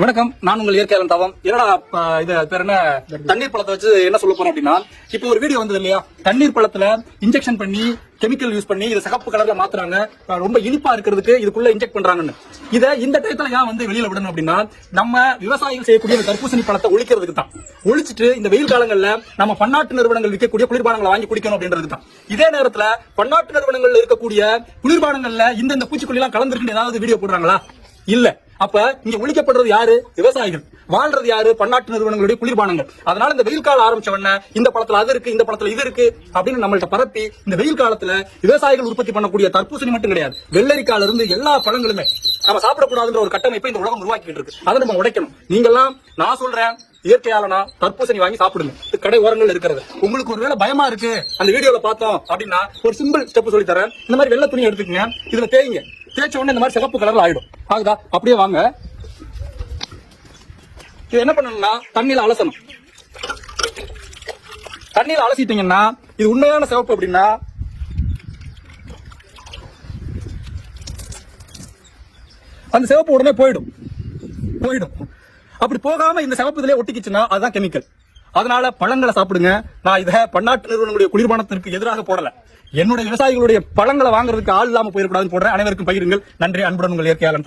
வணக்கம், நான் உங்கள் இயற்கையாளன் தவம். என்னடா இது பேர் என்ன, தண்ணீர் பழத்தை வச்சு என்ன சொல்ல போறோம் அப்படின்னா, இப்போ ஒரு வீடியோ வந்தது இல்லையா, தண்ணீர் பழத்துல இன்ஜெக்ஷன் பண்ணி கெமிக்கல் யூஸ் பண்ணி இதை சிகப்பு கலர்ல மாத்துறாங்க, ரொம்ப இனிப்பா இருக்கிறதுக்கு இதுக்குள்ள இன்ஜெக்ட் பண்றாங்கன்னு. இதை இந்த டயத்துல ஏன் வந்து வெளியில விடணும் அப்படின்னா, நம்ம விவசாயிகள் செய்யக்கூடிய இந்த தர்பூசணி பழத்தை ஒழிக்கிறதுக்கு தான். ஒழிச்சிட்டு இந்த வெயில் காலங்கள்ல நம்ம பன்னாட்டு நிறுவனங்கள் விற்கக்கூடிய குளிர்பானங்களை வாங்கி குடிக்கணும் அப்படின்றதுக்கு தான். இதே நேரத்துல பன்னாட்டு நிறுவனங்கள்ல இருக்கக்கூடிய குளிர்பானங்கள்ல இந்த பூச்சிக்கொல்லி எல்லாம் கலந்துருக்கு ஏதாவது வீடியோ போடுறாங்களா? இல்ல. அப்ப இங்க ஒழிக்கப்படுறது யாரு? விவசாயிகள். வாழ்றது யாரு? பன்னாட்டு நிறுவனங்களுடைய குளிர்பானங்கள். அதனால இந்த வெயில் காலம் ஆரம்பிச்ச உடனே இந்த பழத்துல அது இருக்கு, இந்த பழத்துல இது இருக்கு அப்படின்னு நம்மள்ட்ட பரப்பி இந்த வெயில் காலத்துல விவசாயிகள் உற்பத்தி பண்ணக்கூடிய தர்பூசணி மட்டும் கிடையாது, வெள்ளரிக்கால இருந்து எல்லா பழங்களுமே நம்ம சாப்பிடக்கூடாதுன்ற ஒரு கட்டமைப்பை இந்த உலகம் உருவாக்கிட்டு இருக்கு. அதை நம்ம உடைக்கணும். நீங்கெல்லாம், நான் சொல்றேன், இயற்கையாலனா தர்பூசணி வாங்கி சாப்பிடுங்க. கடை ஓரங்கள் இருக்கிறது. உங்களுக்கு ஒருவேளை பயமா இருக்கு அந்த வீடியோல பார்த்தோம் அப்படின்னா ஒரு சிம்பிள் ஸ்டெப் சொல்லி தரேன். இந்த மாதிரி வெள்ளை துணி எடுத்துக்கங்க, இதுல தேய்ங்க. தேய்ச்ச உடனே இந்த மாதிரி சிகப்பு கலர்ல ஆயிடும். ஆகுதா? அப்படியே வாங்க. இது என்ன பண்ணணும்னா தண்ணியில அலசணும். தண்ணியில அலசிட்டீங்கன்னா இது உண்மையான சிவப்பு அப்படின்னா அந்த சிவப்பு உடனே போயிடும். அப்படி போகாம இந்த சிவப்பு இதுலயே ஒட்டிக்கிச்சுன்னா அதுதான் கெமிக்கல். அதனால பழங்களை சாப்பிடுங்க. நான் இதை பன்னாட்டு நிறுவனங்களுடைய குளிர்பானத்திற்கு எதிராக போடல. என்னுடைய விவசாயிகளுடைய பழங்களை வாங்குறதுக்கு ஆள் இல்லாம போயிடக்கூடாதுன்னு போடுறேன். அனைவருக்கும் பகிருங்கள். நன்றி. அன்புடன் உங்கள் இயற்கையாளன்.